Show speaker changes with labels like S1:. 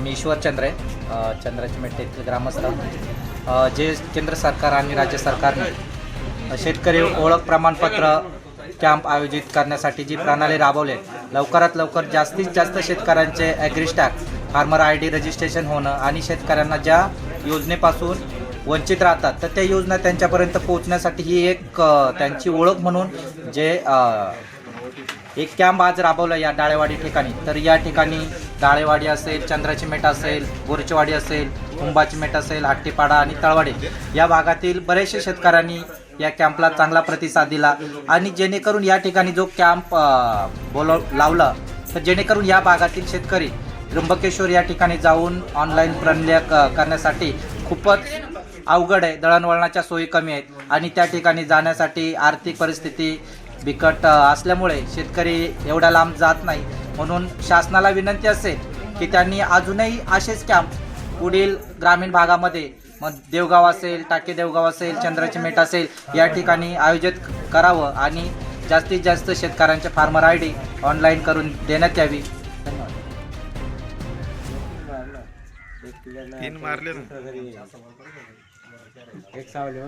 S1: मी ईश्वर चंद्रे, चंद्राची मेट येथील ग्रामस्थ. जे केंद्र सरकार आणि राज्य सरकारने शेतकरी ओळख प्रमाणपत्र कॅम्प आयोजित करण्यासाठी जी प्रणाली राबवली, लवकरात लवकर जास्तीत जास्त शेतकऱ्यांचे ॲग्रिस्टॅग फार्मर ID रजिस्ट्रेशन होणं आणि शेतकऱ्यांना ज्या योजनेपासून वंचित राहतात तर त्या योजना त्यांच्यापर्यंत पोहोचण्यासाठी ही एक त्यांची ओळख म्हणून जे एक कॅम्प आज राबवला या डाळेवाडी ठिकाणी. तर या ठिकाणी डाळेवाडी असेल, चंद्राची मेट असेल, बोरचेवाडी असेल, कुंभाची मेट असेल, हट्टीपाडा आणि तळवाडी या भागातील बरेचसे शेतकऱ्यांनी या कॅम्पला चांगला प्रतिसाद दिला आणि जेणेकरून या ठिकाणी जो कॅम्प लावला तर जेणेकरून या भागातील शेतकरी त्र्यंबकेश्वर या ठिकाणी जाऊन ऑनलाईन प्रक्रिया करण्यासाठी खूपच अवघड आहे. दळणवळणाच्या सोयी कमी आहेत आणि त्या ठिकाणी जाण्यासाठी आर्थिक परिस्थिती बिकट असल्यामुळे शेतकरी एवढ्या लांब जात नाही. म्हणून शासनाला विनंती असेल की त्यांनी अजूनही असेच कॅम्प पुढील ग्रामीण भागामध्ये मग देवगाव असेल, टाके देवगाव असेल, चंद्राची मेट असेल या ठिकाणी आयोजित करावं आणि जास्तीत जास्त शेतकऱ्यांचे फार्मर ID ऑनलाईन करून देण्यात यावी.
S2: तीन मारले
S3: एक सावली